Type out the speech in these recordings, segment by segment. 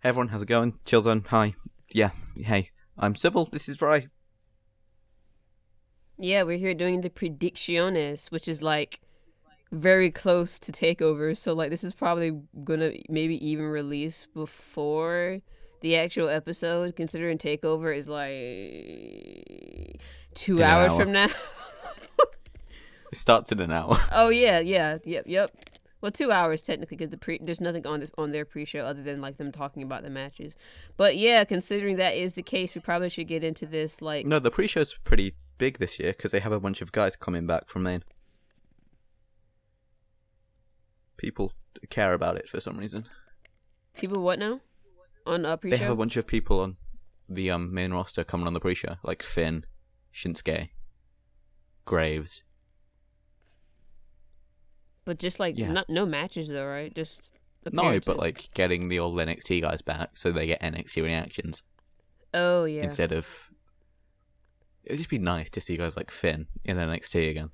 Everyone, how's it going? Chillzone, hi. Yeah, hey, I'm Civil, this is Rye. Yeah, we're here doing the predicciones, which is like very close to TakeOver. So like this is probably gonna maybe even release before the actual episode, considering TakeOver is like two In an hours hour. from now. It starts in an hour. Oh yeah, yep. Well, 2 hours technically, because there's nothing on their pre-show other than like them talking about the matches. But yeah, considering that is the case, we probably should get into this No, like the pre-show's pretty big this year, because they have a bunch of guys coming back from Maine. People care about it for some reason. people what now on a They have a pre-show. bunch of people on the main roster coming on the pre-show, like Finn, Shinsuke, Graves. But just like Yeah. no matches though, right? Just No, appearances. but like getting the old NXT guys back so they get NXT reactions Oh yeah, instead of... It would just be nice to see guys like Finn in NXT again.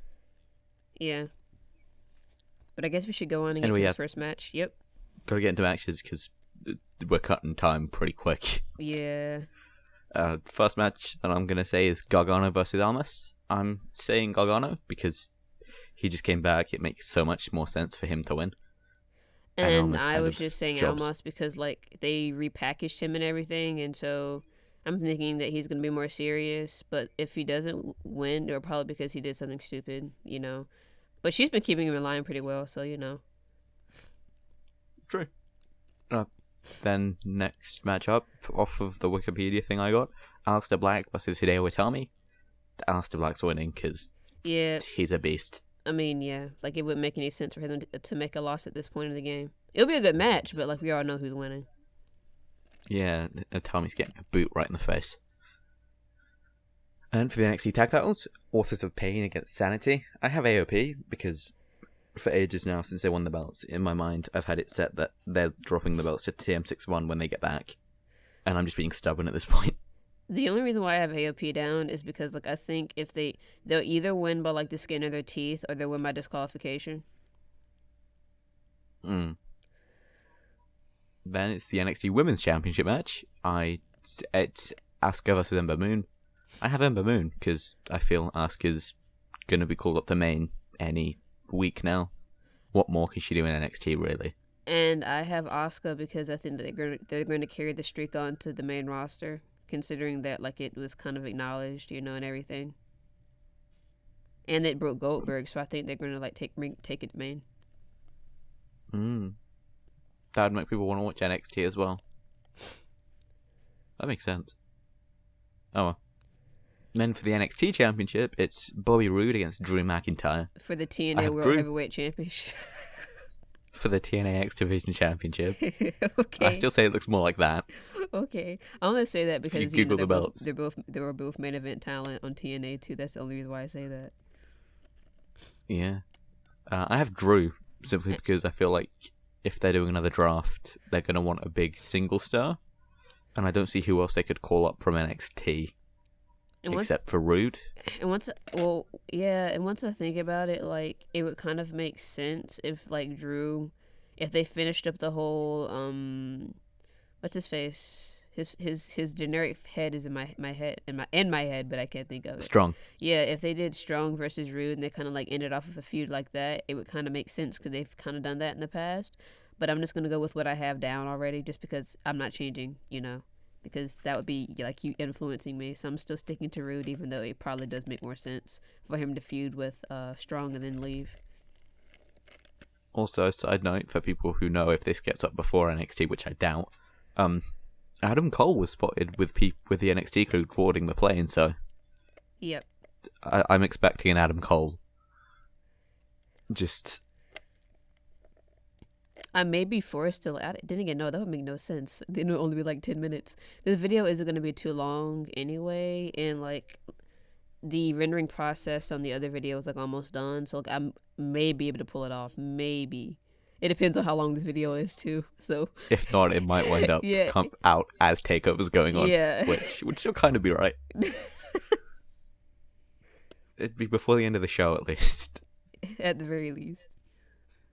yeah. But I guess we should go on and get Anyway, to yeah, the first match. Yep. gotta get into matches because we're cutting time pretty quick. Yeah. First match that I'm going to say is Gargano versus Almas. I'm saying Gargano because he just came back. It makes so much more sense for him to win. And Almas I kind was of just saying jobs. Almas because like they repackaged him and everything, and so I'm thinking that he's gonna be more serious. But if he doesn't win, or probably because he did something stupid, you know. But she's been keeping him in line pretty well, so you know. True. Then next matchup off of the Wikipedia thing I got, Aleister Black versus Hideo Itami. Aleister Black's winning because Yeah. he's a beast. I mean, yeah. Like it wouldn't make any sense for him to make a loss at this point in the game. It'll be a good match, but like we all know who's winning. Yeah, Itami's getting a boot right in the face. And for the NXT tag titles, Authors of Pain against Sanity. I have AOP because for ages now, since they won the belts, in my mind, I've had it set that they're dropping the belts to TM61 when they get back. And I'm just being stubborn at this point. The only reason why I have AOP down is because like I think if they'll either win by like the skin of their teeth or they'll win by disqualification. Mm. Then it's the NXT Women's Championship match. It's Asuka versus Ember Moon. I have Ember Moon because I feel Asuka's going to be called up to main any week now. What more can she do in NXT, really? And I have Asuka because I think that they're going to carry the streak on to the main roster, considering that like it was kind of acknowledged, you know, and everything. And it broke Goldberg, so I think they're going to like take it main. That would make people want to watch NXT as well. That makes sense. Oh well. Then for the NXT Championship, it's Bobby Roode against Drew McIntyre. For the I TNA have World Drew. Heavyweight Championship. For the TNA X Division Championship. Okay. I still say it looks more like that. Okay, I'm gonna say that you because Google they're the belts. they were both main event talent on TNA too. That's the only reason why I say that. Yeah. I have Drew, simply because I feel like if they're doing another draft, they're going to want a big single star. And I don't see who else they could call up from NXT, And once, except for Rude. and once, well, yeah, and once I think about it, like it would kind of make sense if like Drew, if they finished up the whole what's his face. His generic head is in my head in my head, but I can't think of it. Strong. Yeah, if they did Strong versus Rude and they kind of like ended off of a feud like that, it would kind of make sense because they've kind of done that in the past. But I'm just gonna go with what I have down already, just because I'm not changing, you know, because that would be like you influencing me. So I'm still sticking to Rude, even though it probably does make more sense for him to feud with Strong and then leave. Also, a side note for people who know if this gets up before NXT, which I doubt, Adam Cole was spotted with the NXT crew boarding the plane, so Yep. I'm expecting an Adam Cole. Just... I may be forced to add it. Then again, no, that would make no sense. Then it would only be like 10 minutes. This video isn't going to be too long anyway, and like the rendering process on the other video is like almost done, so like I may be able to pull it off. Maybe. It depends on how long this video is too. So If not, it might wind up yeah, come out as TakeOver's going on, yeah. which would still kind of be right. It'd be before the end of the show, at least. At the very least.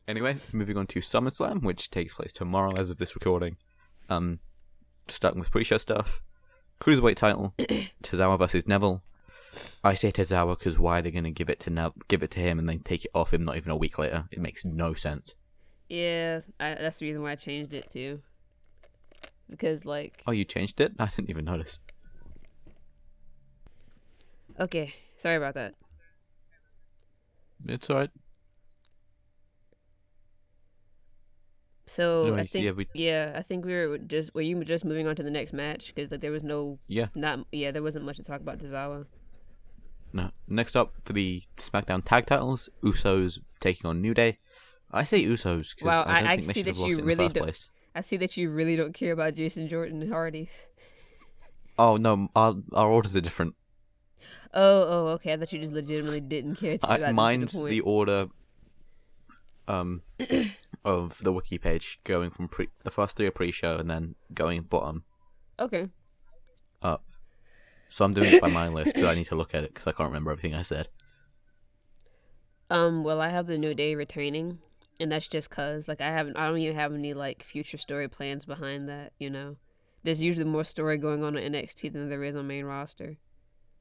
Anyway, moving on to SummerSlam, which takes place tomorrow as of this recording. starting with pre-show stuff. Cruiserweight title, Tozawa versus Neville. I say Tozawa because why are they going to give it to him and then take it off him not even a week later? It makes no sense. Yeah, that's the reason why I changed it too. Because like... Oh, you changed it? I didn't even notice. Okay, sorry about that. It's alright. So Anyway, I think we were you just moving on to the next match because like there was there wasn't much to talk about Tozawa. No. Next up for the SmackDown Tag Titles, Usos taking on New Day. I say Usos because I don't think they should have lost it in the first place. I see that you really don't care about Jason Jordan and Hardys. Oh no, our orders are different. Oh, okay. I thought you just legitimately didn't care. Mine's the order of the wiki page, going from the first three are pre-show and then going bottom. Okay. Up. So I'm doing it by my list because I need to look at it because I can't remember everything I said. Well, I have the New Day retaining, and that's just cause like I don't even have any like future story plans behind that. You know, there's usually more story going on NXT than there is on main roster.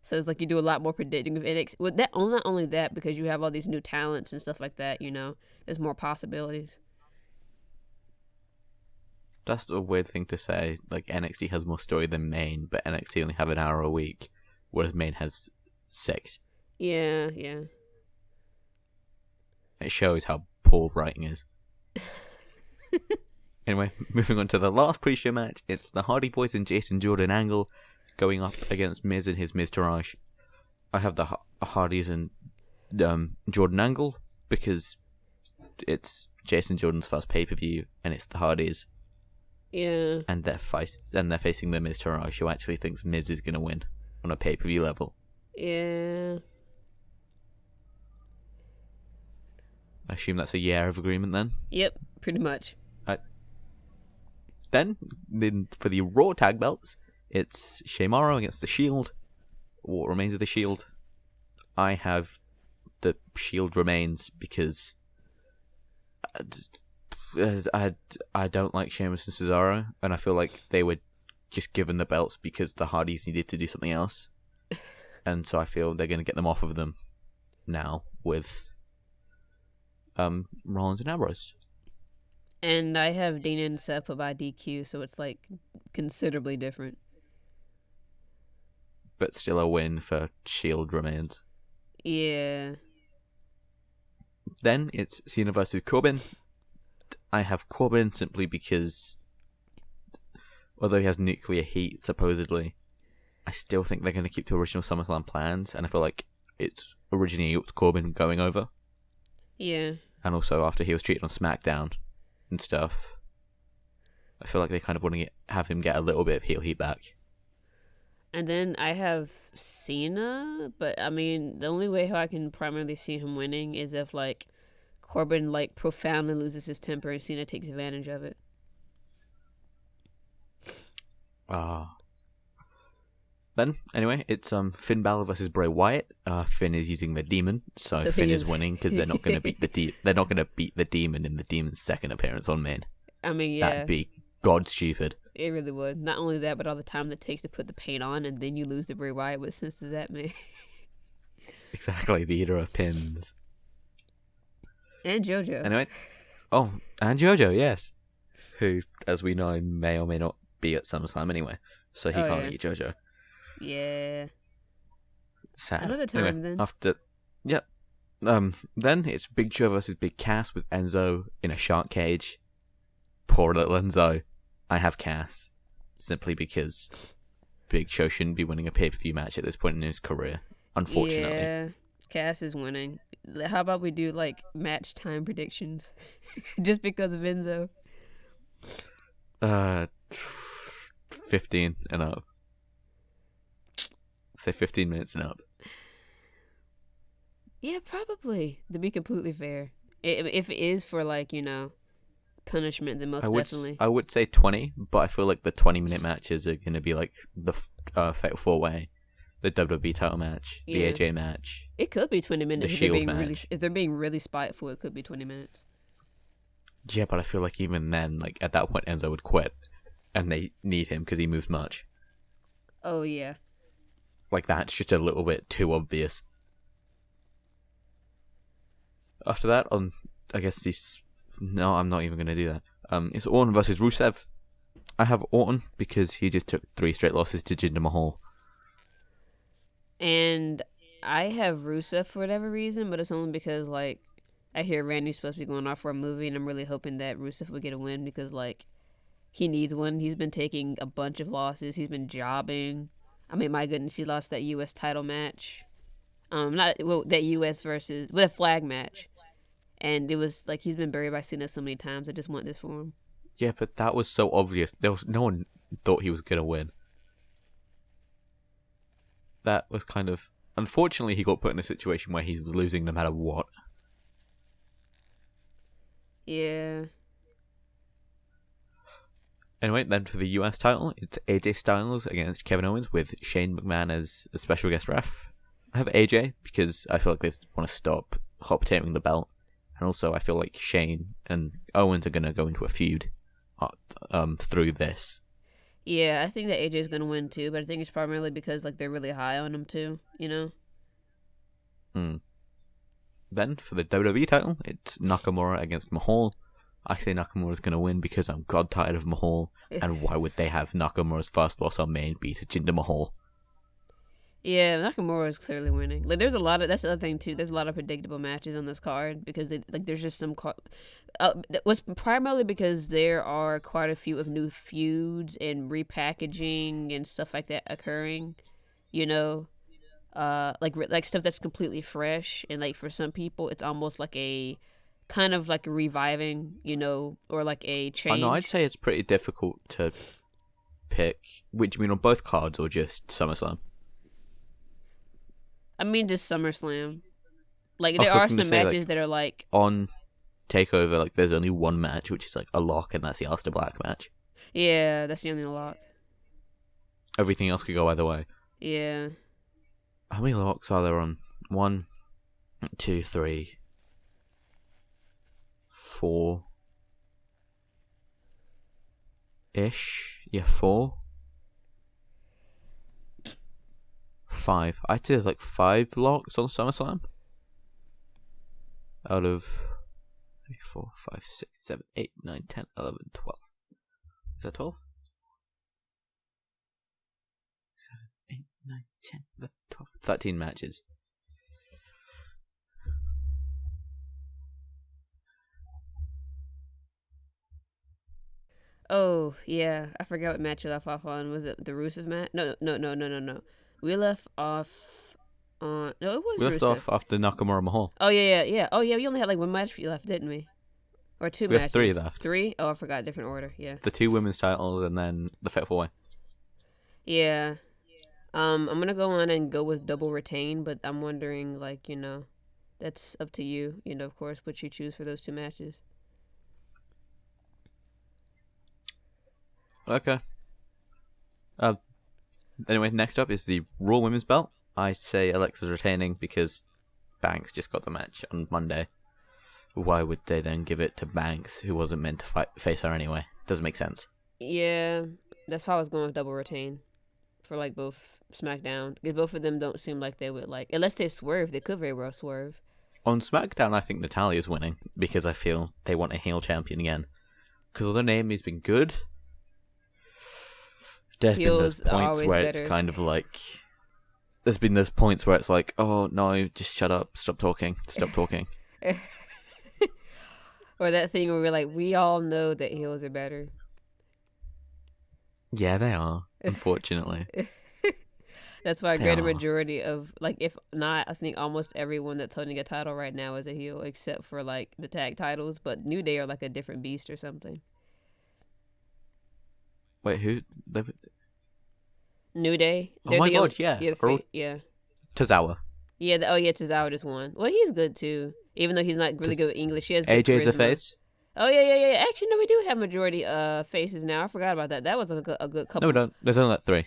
So it's like you do a lot more predicting with NXT. Well, not only that, because you have all these new talents and stuff like that. You know, there's more possibilities. That's a weird thing to say. Like, NXT has more story than main, but NXT only have an hour a week, whereas main has 6. Yeah. It shows how poor writing is. Anyway, moving on to the last pre-show match. It's the Hardy Boys and Jason Jordan angle going up against Miz and his Miztourage. I have the Hardys and Jordan angle because it's Jason Jordan's first pay-per-view, and it's the Hardys. Yeah. And they're facing the Miztourage, who actually thinks Miz is going to win on a pay-per-view level. Yeah. I assume that's a year of agreement then? Yep, pretty much. Then for the Raw tag belts, it's Shimaro against the Shield. What remains of the Shield? I have the Shield remains because I don't like Sheamus and Cesaro, and I feel like they were just given the belts because the Hardys needed to do something else. And so I feel they're going to get them off of them now with Rollins and Ambrose. And I have Dana and Seth by DQ, so it's like considerably different. But still a win for Shield remains. Yeah. Then it's Cena versus Corbin. I have Corbin simply because, although he has nuclear heat, supposedly, I still think they're going to keep to original SummerSlam plans, and I feel like it's originally Corbin going over. Yeah. And also after he was treated on SmackDown and stuff, I feel like they kind of want to have him get a little bit of heel heat back. And then I have Cena, but I mean, the only way how I can primarily see him winning is if like Corbin like profoundly loses his temper and Cena takes advantage of it. Then anyway, it's Finn Balor versus Bray Wyatt. Finn is using the Demon, so Finn is winning because they're not going to beat they're not going to beat the Demon in the Demon's second appearance on main. I mean, yeah, that'd be god stupid. It really would. Not only that, but all the time that it takes to put the paint on, and then you lose to Bray Wyatt. What sense does that make? Exactly, the eater of pins. And JoJo. Anyway, and JoJo, yes, who, as we know, may or may not be at SummerSlam anyway, so he can't eat JoJo. Yeah. Sad. Another time anyway, then. Then it's Big Show versus Big Cass with Enzo in a shark cage. Poor little Enzo. I have Cass simply because Big Show shouldn't be winning a pay-per-view match at this point in his career, unfortunately. Yeah, Cass is winning. How about we do like match time predictions, just because of Enzo? 15 and up. Say 15 minutes and up. Yeah, probably. To be completely fair, if it is for like punishment, then definitely. I would say 20, but I feel like the 20-minute matches are going to be like the Fatal 4-Way, the WWE title match, the AJ match. It could be 20 minutes. The Shield match. If they're being really spiteful, it could be 20 minutes. Yeah, but I feel like even then, like at that point, Enzo would quit, and they need him because he moves much. Oh yeah. Like, that's just a little bit too obvious. After that, I guess he's... No, I'm not even going to do that. It's Orton versus Rusev. I have Orton because he just took 3 straight losses to Jinder Mahal. And I have Rusev for whatever reason, but it's only because, like, I hear Randy's supposed to be going off for a movie, and I'm really hoping that Rusev will get a win because, like, he needs one. He's been taking a bunch of losses. He's been jobbing. I mean, my goodness, he lost that U.S. title match. That U.S. versus... with a flag match. And it was, like, he's been buried by Cena so many times. I just want this for him. Yeah, but that was so obvious. No one thought he was going to win. That was kind of... Unfortunately, he got put in a situation where he was losing no matter what. Yeah. Anyway, then for the US title, it's AJ Styles against Kevin Owens with Shane McMahon as a special guest ref. I have AJ because I feel like they want to stop hot-potatoing the belt. And also, I feel like Shane and Owens are going to go into a feud through this. Yeah, I think that AJ's going to win too, but I think it's primarily because, like, they're really high on him too, you know? Then, for the WWE title, it's Nakamura against Mahal. I say Nakamura's going to win because I'm god tired of Mahal, and why would they have Nakamura's first loss on main be to Jinder Mahal? Yeah, Nakamura is clearly winning. Like, there's a lot of... That's the other thing, too. There's a lot of predictable matches on this card because, there's just some... was primarily because there are quite a few of new feuds and repackaging and stuff like that occurring, you know? Like stuff that's completely fresh. And, like, for some people, it's almost like a... kind of like a reviving, you know, or like a change. I know, I'd say it's pretty difficult to pick. Which, you mean on both cards or just SummerSlam? I mean, just SummerSlam. Like, there are some matches like, that are like... On TakeOver, like, there's only one match, which is like a lock, and that's the Aleister Black match. Yeah, that's the only lock. Everything else could go either way. Yeah. How many locks are there on? 1, 2, 3, 4 ish. Yeah, 4, 5. I'd say there's like 5 locks on SummerSlam. Out of 3, 4, 5, 6, 7, 8, 9, 10, 11, 12. Is that 12? 7, 8, 9, 10, 11, 12. 13 matches. Oh, yeah. I forgot what match we left off on. Was it the Rusev match? No. We left off on... No, it was Rusev. We left off after Nakamura Mahal. Oh, yeah. Oh, yeah, we only had like one match left, didn't we? Or 2 matches. We have 3 left. 3? Oh, I forgot. Different order, yeah. The 2 women's titles and then the Fatal 4-Way. Yeah. I'm going to go on and go with double retain, but I'm wondering, like, you know, that's up to you, you know, of course, what you choose for those 2 matches. Okay. Anyway, next up is the Raw Women's Belt. I say Alexa's retaining because Banks just got the match on Monday. Why would they then give it to Banks, who wasn't meant to face her anyway? Doesn't make sense. Yeah, that's why I was going with double retain for, like, both SmackDown. Because both of them don't seem like they would, like... Unless they swerve, they could very well swerve. On SmackDown, I think Natalia's winning because I feel they want a heel champion again. Because although Naomi's been good... There's been those points where better. It's kind of like... There's been those points where it's like, oh, no, just shut up, stop talking. Or that thing where we're like, we all know that heels are better. Yeah, they are, unfortunately. That's why a greater majority of, like, if not, I think almost everyone that's holding a title right now is a heel, except for, like, the tag titles. But New Day are, like, a different beast or something. Wait, who? New Day. Oh my god, yeah. Yeah. Tozawa. Yeah, Tozawa just won. Well, he's good too. Even though he's not really good with English, he has good AJ's charisma. a face? Oh, yeah. Actually, no, we do have majority faces now. I forgot about that. That was a good couple. No, we don't. There's only like 3.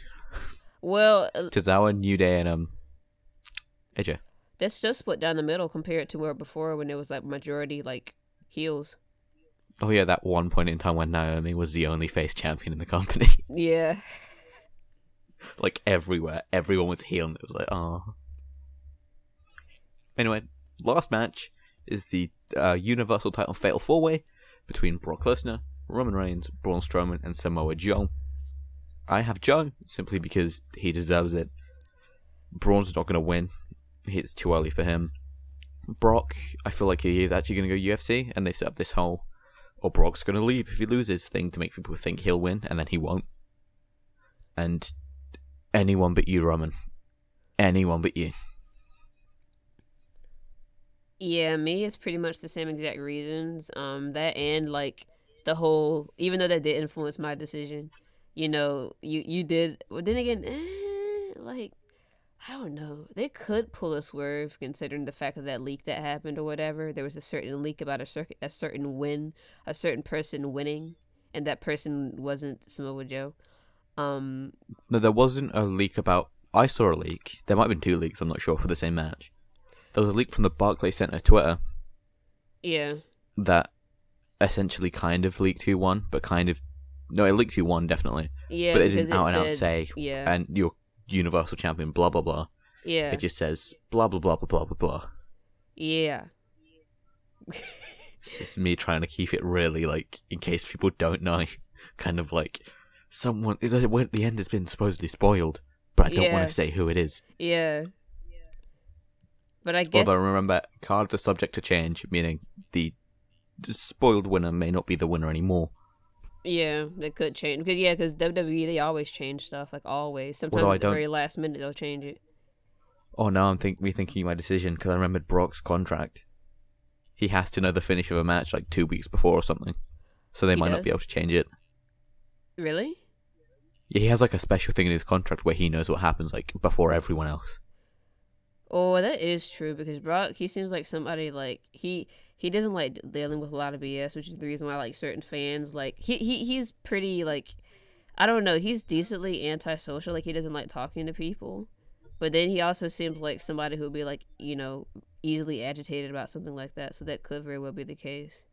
Well... Tozawa, New Day, and AJ. That's still split down the middle compared to where before when it was like majority, like, heels. Oh yeah, that one point in time when Naomi was the only face champion in the company. Yeah. Like everywhere, everyone was heel, and it was like, oh. Anyway, last match is the Universal title Fatal 4-Way between Brock Lesnar, Roman Reigns, Braun Strowman, and Samoa Joe. I have Joe, simply because he deserves it. Braun's not going to win. It's too early for him. Brock, I feel like he is actually going to go UFC, and they set up this whole, Brock's going to leave if he loses thing to make people think he'll win, and then he won't. And anyone but you, Roman. Anyone but you. Yeah, me, it's pretty much the same exact reasons. That and like the whole, even though that did influence my decision, you did. Well, then again, like I don't know. They could pull a swerve considering the fact of that leak that happened or whatever. There was a certain leak about a certain win, a certain person winning, and that person wasn't Samoa Joe. No, there wasn't a leak about. I saw a leak. There might have been two leaks. I'm not sure for the same match. There was a leak from the Barclays Center Twitter. Yeah. That essentially kind of leaked who won, but kind of no, it leaked who won definitely. Yeah, but it didn't out and out say. Yeah. And you're Universal Champion, blah blah blah. Yeah. It just says blah blah blah blah blah blah blah. Yeah. It's just me trying to keep it really like in case people don't know, kind of like someone is at the end has been supposedly spoiled, but I don't want to say who it is. Yeah. But I guess. Although remember, cards are subject to change, meaning the spoiled winner may not be the winner anymore. Yeah, they could change because WWE they always change stuff, like always. Sometimes at the very last minute they'll change it. Oh, now I'm rethinking my decision because I remembered Brock's contract. He has to know the finish of a match like 2 weeks before or something, so they might not be able to change it. Really? Yeah, he has like a special thing in his contract where he knows what happens like before everyone else. Oh, that is true because Brock, he seems like somebody like he doesn't like dealing with a lot of BS, which is the reason why like certain fans like he's pretty like I don't know, he's decently antisocial, like he doesn't like talking to people, but then he also seems like somebody who would be like easily agitated about something like that, so that could very well be the case.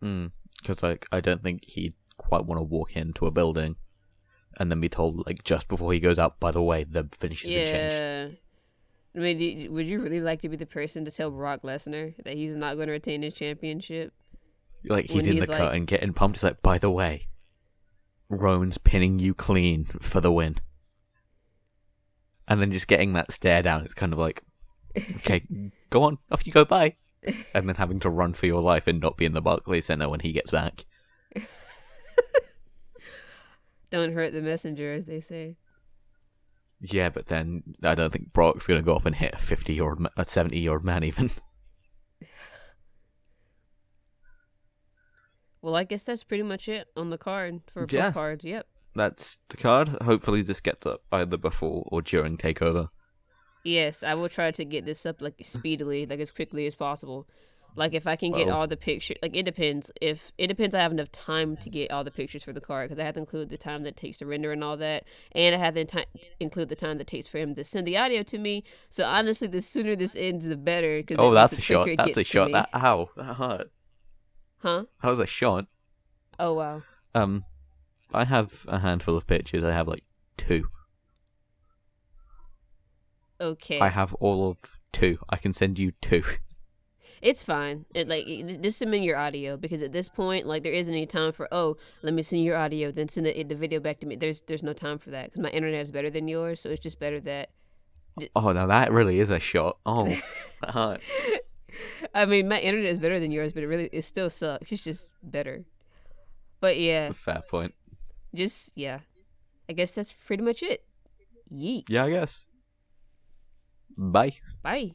Because like I don't think he'd quite want to walk into a building and then be told like just before he goes out, by the way, the finish has been changed. I mean, would you really like to be the person to tell Brock Lesnar that he's not going to retain his championship? Like, he's in the cut and getting pumped. It's like, by the way, Roman's pinning you clean for the win. And then just getting that stare down, it's kind of like, okay, go on, off you go, bye. And then having to run for your life and not be in the Barclays Center when he gets back. Don't hurt the messenger, as they say. Yeah, but then I don't think Brock's going to go up and hit a 70-year-old man even. Well, I guess that's pretty much it on the card for both cards. Yep. That's the card. Hopefully this gets up either before or during TakeOver. Yes, I will try to get this up like speedily, like as quickly as possible. Like if I can get all the pictures, like it depends. If it depends, I have enough time to get all the pictures for the card because I have to include the time that it takes to render and all that, and I have to include the time that it takes for him to send the audio to me. So honestly, the sooner this ends, the better. Oh, that's a shot. That's a shot. That hurt. Huh? That was a shot. Oh wow. I have a handful of pictures. I have like 2. Okay. I have all of 2. I can send you 2. It's fine. Just send me your audio because at this point, like, there isn't any time for let me send your audio, then send the video back to me. There's no time for that because my internet is better than yours, so it's just better that. Oh, now that really is a shot. Oh, that hurt. I mean, my internet is better than yours, but it still sucks. It's just better. But yeah. Fair point. I guess that's pretty much it. Yeet. Yeah, I guess. Bye. Bye.